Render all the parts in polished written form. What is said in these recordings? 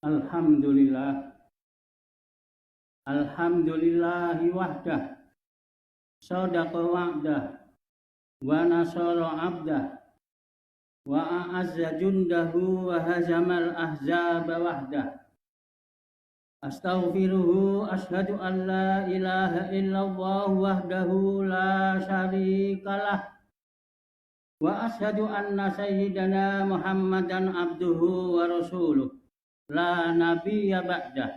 Alhamdulillah, alhamdulillahi wahdah, sadaqa wa'dah, wa nasara abdah, wa a'azza jundahu wa hazamal ahzaba wahdah. Astaghfiruhu ashhadu an la ilaha illallah wahdahu la syarikalah wa ashhadu anna sayyidana Muhammadan abduhu wa rasuluh la nabiyya ba'dah.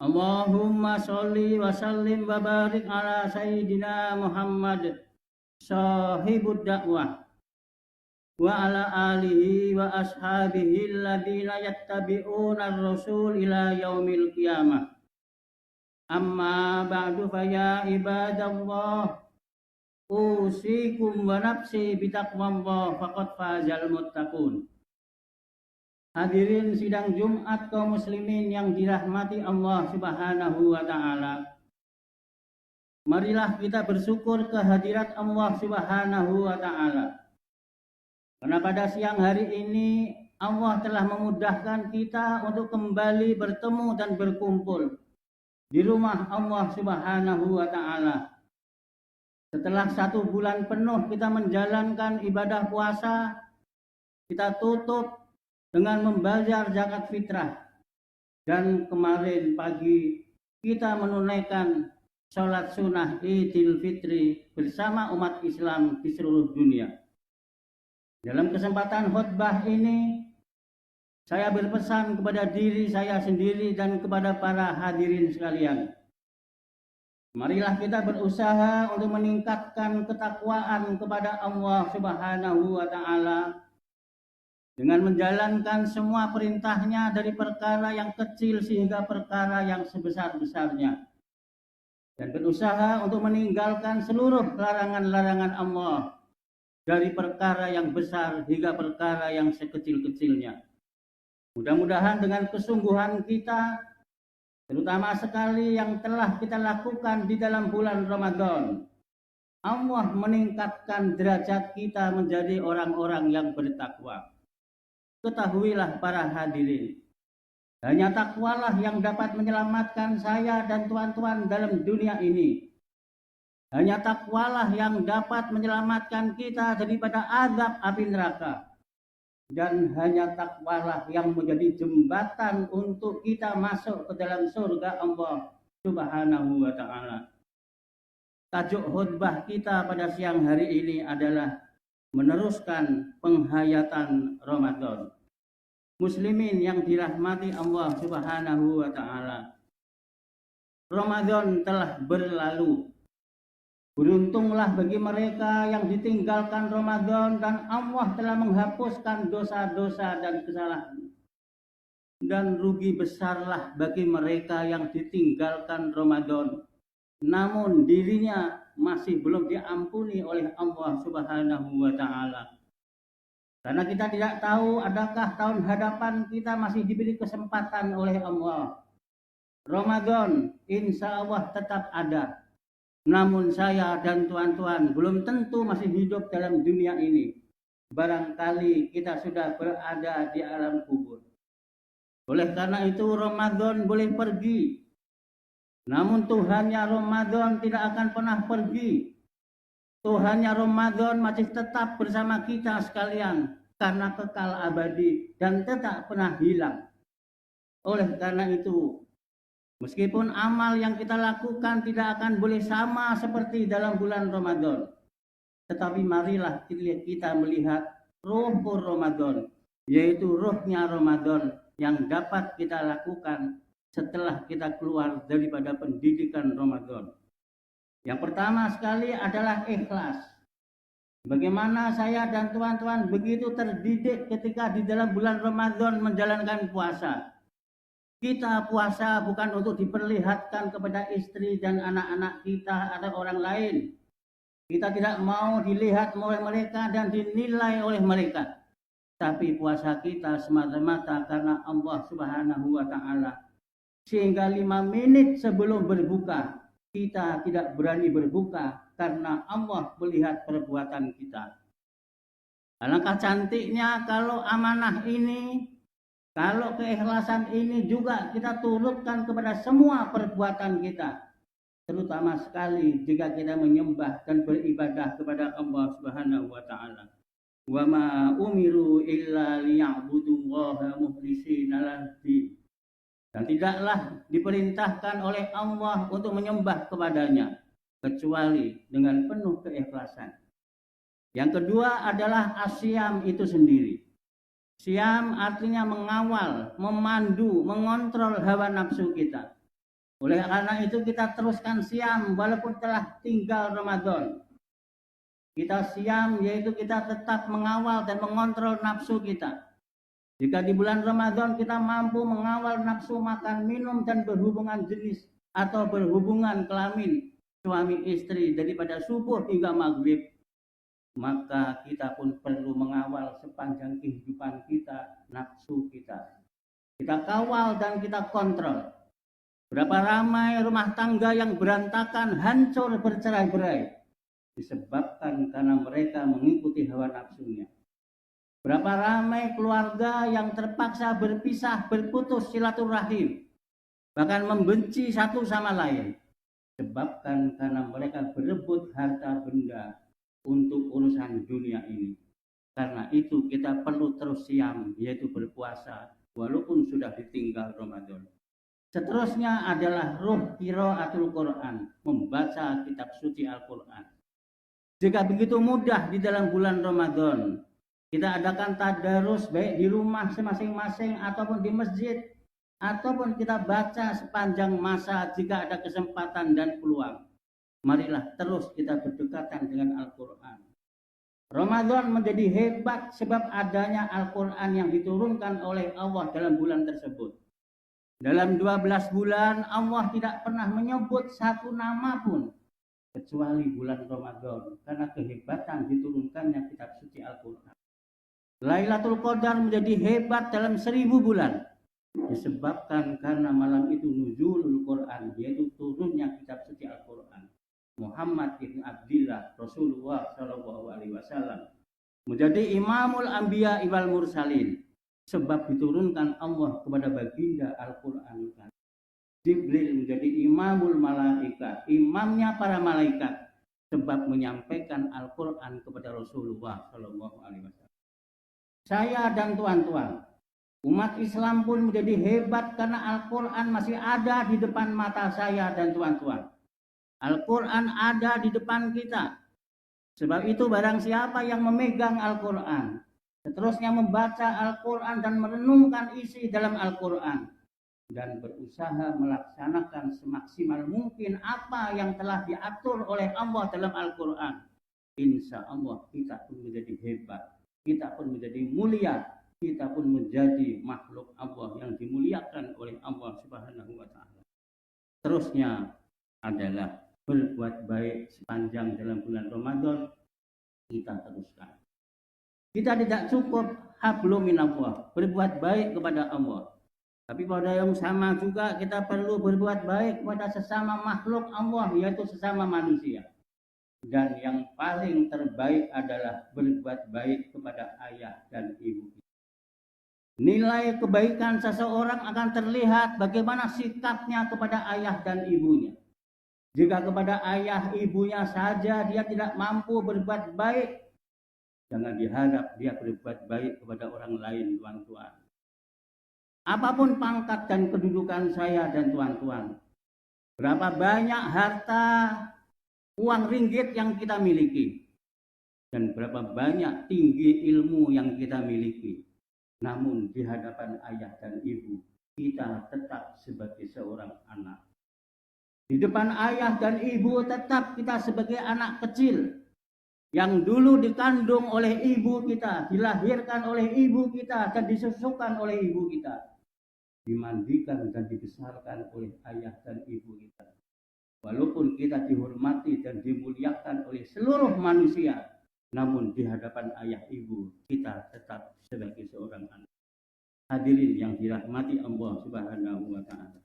Allahumma sholli wa sallim wa barik ala sayyidina Muhammad sahibud dakwah wa ala alihi wa ashabihi alladhina yattabi'una ar-rasul ila yaumil qiyamah. Amma ba'du fa ya ibadallah, usikum wa nafsi bitaqwallah faqad fazal muttaqun. Hadirin sidang Jumat kaum muslimin yang dirahmati Allah Subhanahu wa taala. Marilah kita bersyukur kehadirat Allah Subhanahu wa taala. Karena pada siang hari ini Allah telah memudahkan kita untuk kembali bertemu dan berkumpul di rumah Allah Subhanahu wa taala. Setelah 1 bulan penuh kita menjalankan ibadah puasa, kita tutup dengan membayar zakat fitrah. Dan kemarin pagi kita menunaikan sholat sunnah Idul Fitri bersama umat Islam di seluruh dunia. Dalam kesempatan khutbah ini, saya berpesan kepada diri saya sendiri dan kepada para hadirin sekalian. Marilah kita berusaha untuk meningkatkan ketakwaan kepada Allah Subhanahu wa taala dengan menjalankan semua perintahnya dari perkara yang kecil sehingga perkara yang sebesar-besarnya. Dan berusaha untuk meninggalkan seluruh larangan-larangan Allah dari perkara yang besar hingga perkara yang sekecil-kecilnya. Mudah-mudahan dengan kesungguhan kita, terutama sekali yang telah kita lakukan di dalam bulan Ramadan, Allah meningkatkan derajat kita menjadi orang-orang yang bertakwa. Ketahuilah para hadirin, hanya takwalah yang dapat menyelamatkan saya dan tuan-tuan dalam dunia ini. Hanya takwalah yang dapat menyelamatkan kita daripada azab api neraka. Dan hanya takwalah yang menjadi jembatan untuk kita masuk ke dalam surga Allah Subhanahu wa taala. Tajuk khutbah kita pada siang hari ini adalah meneruskan penghayatan Ramadan. Muslimin yang dirahmati Allah Subhanahu wa taala. Ramadan telah berlalu. Beruntunglah bagi mereka yang ditinggalkan Ramadan dan Allah telah menghapuskan dosa-dosa dan kesalahan. Dan rugi besarlah bagi mereka yang ditinggalkan Ramadan, namun dirinya masih belum diampuni oleh Allah Subhanahu wa taala. Karena kita tidak tahu adakah tahun hadapan kita masih diberi kesempatan oleh Allah. Ramadan insya Allah tetap ada. Namun saya dan tuan-tuan belum tentu masih hidup dalam dunia ini. Barangkali kita sudah berada di alam kubur. Oleh karena itu Ramadan boleh pergi. Namun Tuhannya Ramadan tidak akan pernah pergi. Tuhannya Ramadan masih tetap bersama kita sekalian. Karena kekal abadi dan tidak pernah hilang. Oleh karena itu, meskipun amal yang kita lakukan tidak akan boleh sama seperti dalam bulan Ramadan, tetapi marilah kita melihat ruh Ramadan, yaitu ruhnya Ramadan yang dapat kita lakukan setelah kita keluar daripada pendidikan Ramadan. Yang pertama sekali adalah ikhlas. Bagaimana saya dan tuan-tuan begitu terdidik ketika di dalam bulan Ramadan menjalankan puasa. Kita puasa bukan untuk diperlihatkan kepada istri dan anak-anak kita atau orang lain. Kita tidak mau dilihat oleh mereka dan dinilai oleh mereka. Tapi puasa kita semata-mata karena Allah Subhanahu wa taala. Sehingga 5 menit sebelum berbuka, kita tidak berani berbuka karena Allah melihat perbuatan kita. Alangkah cantiknya kalau amanah ini Kalau keikhlasan ini juga kita turutkan kepada semua perbuatan kita, terutama sekali jika kita menyembah dan beribadah kepada Allah Subhanahu wa taala. Wa ma umiru illa liya'budullaha mukhlishina lahu. Dan tidaklah diperintahkan oleh Allah untuk menyembah kepadanya kecuali dengan penuh keikhlasan. Yang kedua adalah asyam itu sendiri. Syam artinya mengawal, memandu, mengontrol hawa nafsu kita. Oleh karena itu kita teruskan syam walaupun telah tinggal Ramadan. Kita syam yaitu kita tetap mengawal dan mengontrol nafsu kita. Jika di bulan Ramadan kita mampu mengawal nafsu makan, minum, dan berhubungan jenis atau berhubungan kelamin suami istri daripada subuh hingga maghrib, maka kita pun perlu mengawal sepanjang kehidupan kita nafsu kita. Kita kawal dan kita kontrol. Berapa ramai rumah tangga yang berantakan, hancur, bercerai-berai disebabkan karena mereka mengikuti hawa nafsunya. Berapa ramai keluarga yang terpaksa berpisah, berputus silaturahim, bahkan membenci satu sama lain, disebabkan karena mereka berebut harta benda untuk urusan dunia ini. Karena itu kita perlu terus siam, yaitu berpuasa, walaupun sudah ditinggal Ramadan. Seterusnya adalah ruh qiraatul Quran, membaca kitab suci Al-Quran. Jika begitu mudah di dalam bulan Ramadan, kita adakan tadarus baik di rumah masing-masing ataupun di masjid, ataupun kita baca sepanjang masa jika ada kesempatan dan peluang. Marilah terus kita berdekatan dengan Al-Quran. Ramadan menjadi hebat sebab adanya Al-Quran yang diturunkan oleh Allah dalam bulan tersebut. Dalam 12 bulan Allah tidak pernah menyebut satu nama pun kecuali bulan Ramadan karena kehebatan diturunkannya kitab suci Al-Quran. Lailatul Qadar menjadi hebat dalam 1000 bulan disebabkan karena malam itu nuzulul Quran, yaitu turunnya kitab suci Al-Quran. Muhammad ibn Abdillah Rasulullah Shallallahu Alaihi Wasallam menjadi imamul anbiya wal mursalin sebab diturunkan Allah kepada baginda Al-Quran. Jibril menjadi imamul malaikat, imamnya para malaikat sebab menyampaikan Al-Quran kepada Rasulullah Shallallahu Alaihi Wasallam. Saya dan tuan-tuan, umat Islam pun menjadi hebat karena Al-Quran masih ada di depan mata saya dan tuan-tuan. Al-Quran ada di depan kita. Sebab itu barang siapa yang memegang Al-Quran, seterusnya membaca Al-Quran dan merenungkan isi dalam Al-Quran, dan berusaha melaksanakan semaksimal mungkin apa yang telah diatur oleh Allah dalam Al-Quran, insya Allah kita pun menjadi hebat. Kita pun menjadi mulia, kita pun menjadi makhluk Allah yang dimuliakan oleh Allah Subhanahu wa taala. Terusnya adalah berbuat baik sepanjang dalam bulan Ramadan, kita teruskan. Kita tidak cukup hablum minallah, berbuat baik kepada Allah. Tapi pada yang sama juga kita perlu berbuat baik kepada sesama makhluk Allah, yaitu sesama manusia. Dan yang paling terbaik adalah berbuat baik kepada ayah dan ibu. Nilai kebaikan seseorang akan terlihat bagaimana sikapnya kepada ayah dan ibunya. Jika kepada ayah ibunya saja dia tidak mampu berbuat baik, jangan diharap dia berbuat baik kepada orang lain, tuan-tuan. Apapun pangkat dan kedudukan saya dan tuan-tuan, berapa banyak harta uang ringgit yang kita miliki, dan berapa banyak tinggi ilmu yang kita miliki, namun di hadapan ayah dan ibu kita tetap sebagai seorang anak. Di depan ayah dan ibu tetap kita sebagai anak kecil yang dulu dikandung oleh ibu kita, dilahirkan oleh ibu kita, dan disusukan oleh ibu kita, dimandikan dan dibesarkan oleh ayah dan ibu kita. Walaupun kita dihormati dan dimuliakan oleh seluruh manusia, namun di hadapan ayah ibu kita tetap sebagai seorang anak. Hadirin yang dirahmati Allah Subhanahu wa taala.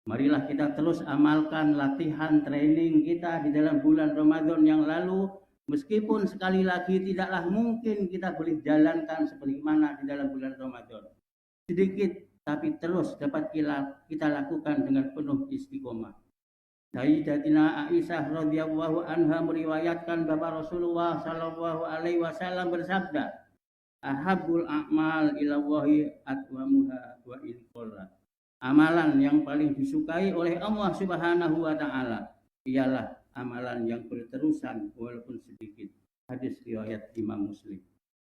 Marilah kita terus amalkan latihan training kita di dalam bulan Ramadan yang lalu Meskipun sekali lagi tidaklah mungkin kita boleh jalankan sebagaimana di dalam bulan Ramadan. Sedikit tapi terus dapat kita lakukan dengan penuh istiqomah. Sayyidatina Aisyah radhiyallahu anha meriwayatkan bahwa Rasulullah sallallahu alaihi wasallam bersabda, "Ahabbul a'mal ilallahi atwamuha wa in qalla." Amalan yang paling disukai oleh Allah Subhanahu wa taala ialah amalan yang berterusan walaupun sedikit. Hadis riwayat Imam Muslim.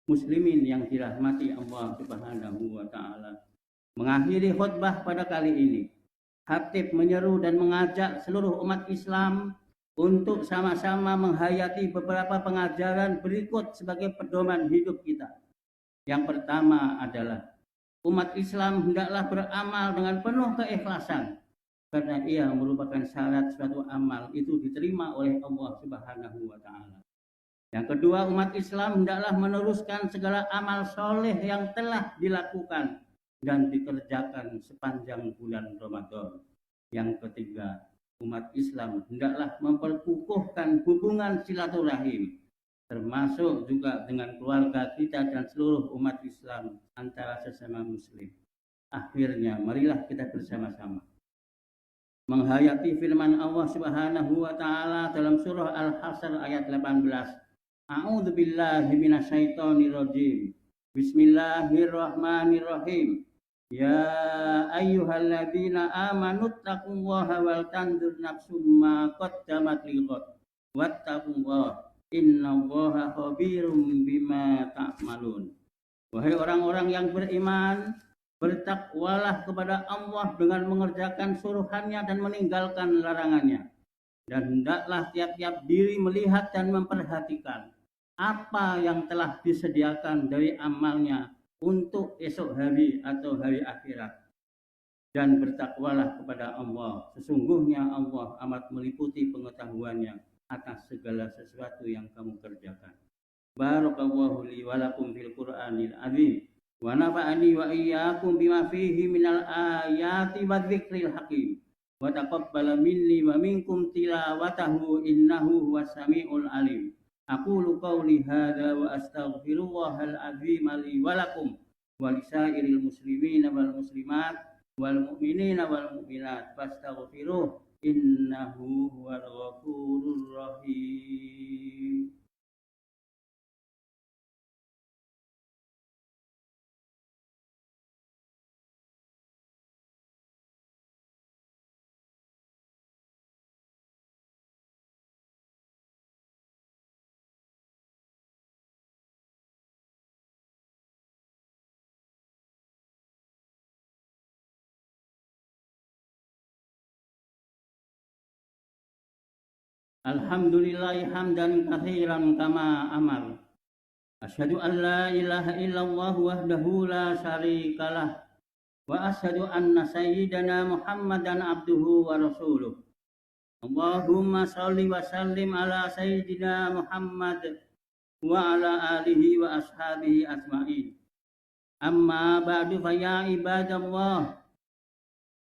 Muslimin yang dirahmati Allah Subhanahu wa taala. Mengakhiri khutbah pada kali ini, Khatib menyeru dan mengajak seluruh umat Islam untuk sama-sama menghayati beberapa pengajaran berikut sebagai pedoman hidup kita. Yang pertama adalah umat Islam hendaklah beramal dengan penuh keikhlasan karena ia merupakan syarat suatu amal itu diterima oleh Allah Subhanahu wa taala. Yang kedua, umat Islam hendaklah meneruskan segala amal soleh yang telah dilakukan dan dikerjakan sepanjang bulan Ramadan. Yang ketiga, umat Islam hendaklah memperkukuhkan hubungan silaturahim, termasuk juga dengan keluarga kita dan seluruh umat Islam antara sesama muslim. Akhirnya, marilah kita bersama-sama menghayati firman Allah Subhanahu wa taala dalam surah Al-Hasyr ayat 18. A'udzu billahi minasyaitonir rajim. Bismillahirrahmanirrahim. Ya ayyuhalladzina amanu taqullaha wal tanzur nafsum ma qaddamat lighad wattaqullaha innallaha khabirum bima ta'malun. Wahai orang-orang yang beriman, bertakwalah kepada Allah dengan mengerjakan suruhannya dan meninggalkan larangannya. Dan hendaklah tiap-tiap diri melihat dan memperhatikan apa yang telah disediakan dari amalnya untuk esok hari atau hari akhirat. Dan bertakwalah kepada Allah. Sesungguhnya Allah amat meliputi pengetahuannya atas segala sesuatu yang kamu kerjakan. Barakallahu li wa lakum fil Qur'anil azim. Wa nafa'ani wa iyyakum bima fihi minal ayati wadh-dzikril hakim. Wa taqabbala minni wa minkum tilawatahu innahu huwas samiul alim. Aqulu qawli hadza wa astaghfirullahal azim li wa lakum wa lisairil muslimina wal muslimat wal mu'minina wal mu'minat fastaghfiruh innahu huwal ghafurur rahim. Alhamdulillahi hamdan katsiran kama amar. Asyhadu an la ilaha illallah wahdahu la syarikalah wa asyhadu anna sayyidana Muhammadan abduhu wa rasuluh. Allahumma shalli wa sallim ala sayyidina Muhammad wa ala alihi wa ashabihi ajmain. Amma ba'du fa ya ibadallah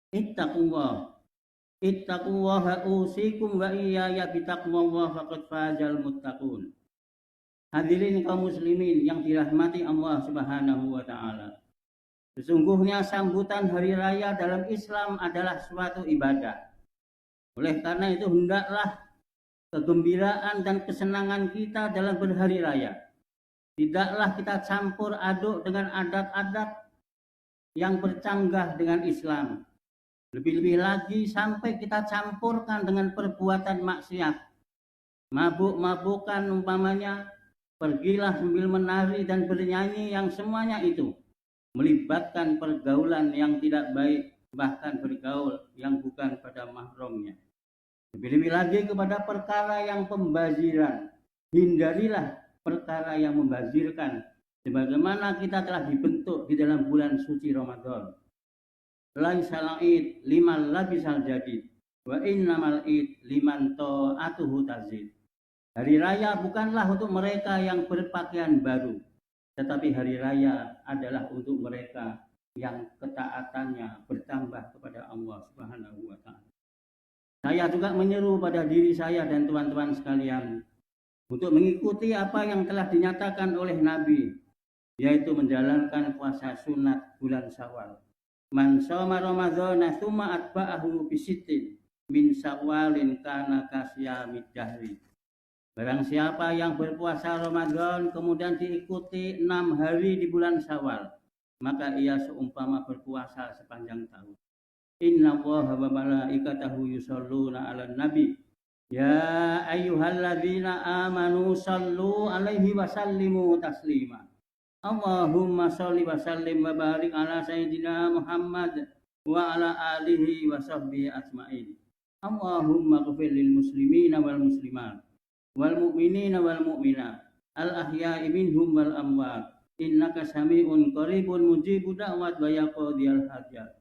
ittaqullah. Ittaqullaha usikum wa iyaya bitaqwallah faqad fazal muttaqun. Hadirin kaum muslimin yang dirahmati Allah Subhanahu wa taala. Sesungguhnya sambutan hari raya dalam Islam adalah suatu ibadah. Oleh karena itu hendaklah kegembiraan dan kesenangan kita dalam berhari raya tidaklah kita campur aduk dengan adat-adat yang bercanggah dengan Islam. Lebih-lebih lagi sampai kita campurkan dengan perbuatan maksiat. Mabuk-mabukan umpamanya, pergilah sambil menari dan bernyanyi yang semuanya itu melibatkan pergaulan yang tidak baik, bahkan bergaul yang bukan pada mahramnya. Lebih-lebih lagi kepada perkara yang pembaziran. Hindarilah perkara yang membazirkan sebagaimana kita telah dibentuk di dalam bulan suci Ramadan. Laisal id liman labisal jadid wa innamal id liman ta'atuhu tazid. Hari raya bukanlah untuk mereka yang berpakaian baru, tetapi hari raya adalah untuk mereka yang ketaatannya bertambah kepada Allah Subhanahu wa taala. Saya juga menyeru pada diri saya dan teman-teman sekalian untuk mengikuti apa yang telah dinyatakan oleh Nabi, yaitu menjalankan puasa sunat bulan Syawal. Man shoma Ramadhana tsumma atba'ahu bisittin min Syawalin kana kasyamid dahri. Barang siapa yang berpuasa Ramadan kemudian diikuti 6 hari di bulan Syawal, maka ia seumpama berpuasa sepanjang tahun. Inna Allaha wa malaikatahu yusholluna 'alan nabi. Ya ayyuhalladzina amanu shallu 'alaihi wa sallimu taslima. Allahumma shalli wa sallim wa barik ala sayyidina Muhammad wa ala alihi wa sahbihi ajmain. Allahumma ighfir lil muslimina wal muslimat wal mu'minina wal mu'minat al ahya'i minhum wal amwat innaka sami'un qaribun mujibu da'wat wa yaqdiyal hajat.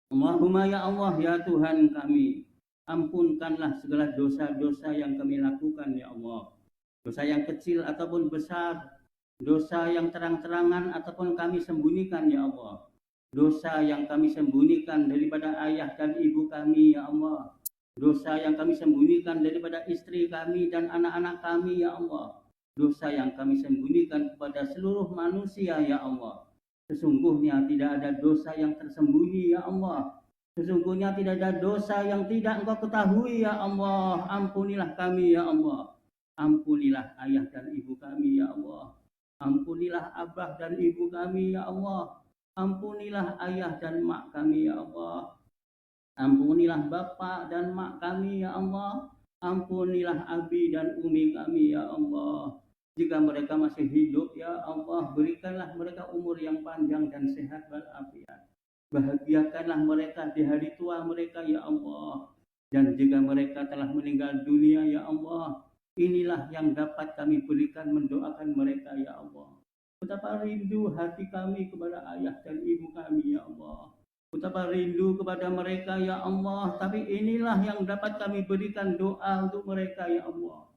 Allahumma ya Allah ya Tuhan kami, ampunkanlah segala dosa-dosa yang kami lakukan ya Allah. Dosa yang kecil ataupun besar, dosa yang terang-terangan ataupun kami sembunyikan ya Allah. Dosa yang kami sembunyikan daripada ayah dan ibu kami ya Allah. Dosa yang kami sembunyikan daripada istri kami dan anak-anak kami ya Allah. Dosa yang kami sembunyikan kepada seluruh manusia ya Allah. Sesungguhnya tidak ada dosa yang tersembunyi ya Allah. Sesungguhnya tidak ada dosa yang tidak Engkau ketahui ya Allah. Ampunilah kami ya Allah. Ampunilah ayah dan ibu kami ya Allah. Ampunilah abah dan ibu kami ya Allah. Ampunilah ayah dan mak kami ya Allah. Ampunilah bapak dan mak kami ya Allah. Ampunilah abi dan umi kami ya Allah. Jika mereka masih hidup ya Allah, berikanlah mereka umur yang panjang dan sehat walafiat. Bahagiakanlah mereka di hari tua mereka ya Allah. Dan jika mereka telah meninggal dunia ya Allah, inilah yang dapat kami berikan mendoakan mereka ya Allah. Betapa rindu hati kami kepada ayah dan ibu kami ya Allah. Betapa rindu kepada mereka ya Allah. Tapi inilah yang dapat kami berikan doa untuk mereka ya Allah.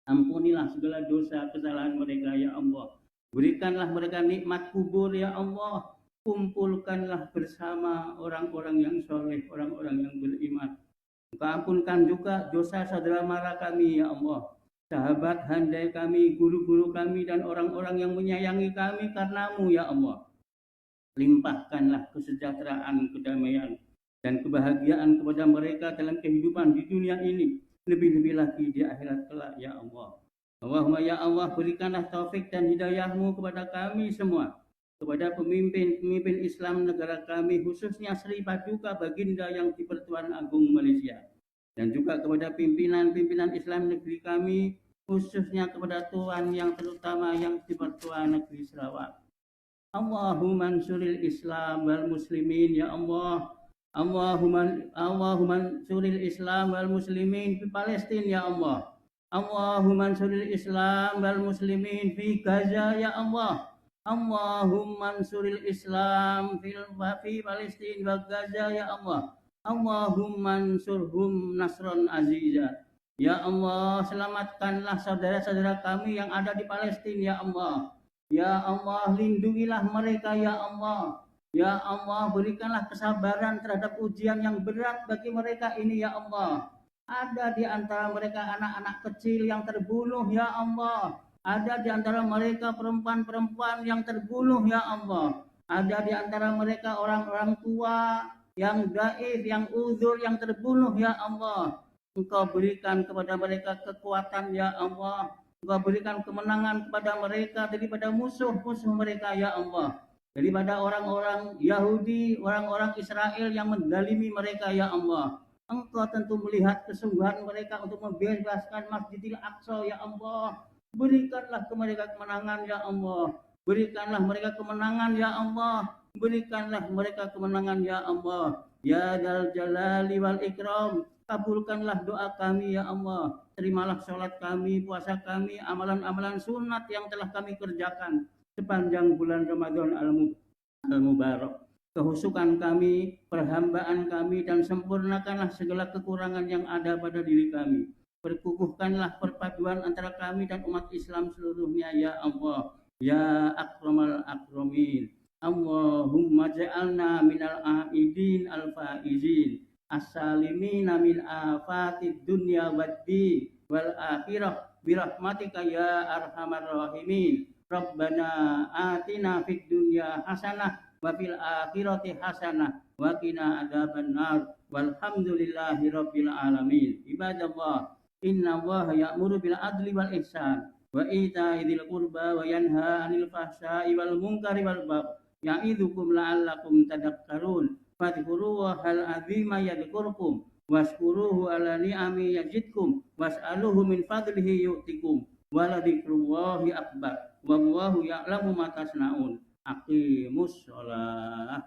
Ampunilah segala dosa kesalahan mereka ya Allah. Berikanlah mereka nikmat kubur ya Allah. Kumpulkanlah bersama orang-orang yang soleh, orang-orang yang beriman. Ampunkan juga dosa saudara mara kami ya Allah. Sahabat handai kami, guru-guru kami, dan orang-orang yang menyayangi kami karenamu ya Allah. Limpahkanlah kesejahteraan, kedamaian, dan kebahagiaan kepada mereka dalam kehidupan di dunia ini. Lebih-lebih lagi di akhirat kelak ya Allah. Allahumma ya Allah, berikanlah taufik dan hidayahmu kepada kami semua. Kepada pemimpin-pemimpin Islam negara kami, khususnya Sri Paduka Baginda yang di Pertuan Agung Malaysia. Dan juga kepada pimpinan-pimpinan Islam negeri kami, khususnya kepada Tuan yang terutama yang di Pertuan Negeri Sarawak. Allahumma ansuril Islam wal muslimin ya Allah. Allahumma ansuril Islam wal muslimin fi Palestina ya Allah. Allahumma ansuril Islam wal muslimin fi Gaza ya Allah. Allahumma ansuril Islam fi Palestina wa Gaza ya Allah. Allahumma ansurhum nasron aziza. Ya Allah, selamatkanlah saudara-saudara kami yang ada di Palestina ya Allah. Ya Allah, lindungilah mereka ya Allah. Ya Allah, berikanlah kesabaran terhadap ujian yang berat bagi mereka ini ya Allah. Ada di antara mereka anak-anak kecil yang terbunuh ya Allah. Ada di antara mereka perempuan-perempuan yang terbunuh ya Allah. Ada di antara mereka orang-orang tua yang daif, yang uzur, yang terbunuh ya Allah. Engkau berikan kepada mereka kekuatan ya Allah. Engkau berikan kemenangan kepada mereka daripada musuh-musuh mereka ya Allah. Daripada orang-orang Yahudi, orang-orang Israel yang mendalimi mereka ya Allah. Engkau tentu melihat kesungguhan mereka untuk membebaskan Masjidil Aqsa ya Allah. Berikanlah mereka kemenangan ya Allah. Berikanlah mereka kemenangan ya Allah. Berikanlah mereka kemenangan ya Allah. Ya Dzal Jalali wal Ikram. Kabulkanlah doa kami ya Allah. Terimalah sholat kami, puasa kami, amalan-amalan sunat yang telah kami kerjakan sepanjang bulan Ramadan al-Mubarak. Kehusukan kami, perhambaan kami, dan sempurnakanlah segala kekurangan yang ada pada diri kami. Perkukuhkanlah perpaduan antara kami dan umat Islam seluruhnya ya Allah. Ya akramal akramin. Allahumma ja'alna minal a'idin al-faizin. As-salimina min afatid dunya waddin. wal akhirah birahmatika ya arhamar rahimin. Rabbana atina fid dunya hasanah wa fil akhirati hasanah wa qina adzabannar. Walhamdulillahi rabbil alamin. Ibadallah, inna Allaha ya'muru bil adli wal ihsan wa ita'i dzil qurba wa yanha 'anil fahsya'i wal munkari wal baghi ya'idzukum la'allakum tadhakkarun. Fadhkurullahal 'azima yadhkurkum waskuruhu ala ni'ami yazidkum was'aluhu min fadlihi yu'tikum waladikrullahi akbar wallahu ya'lamu ma tasna'un. Aqimus shalah.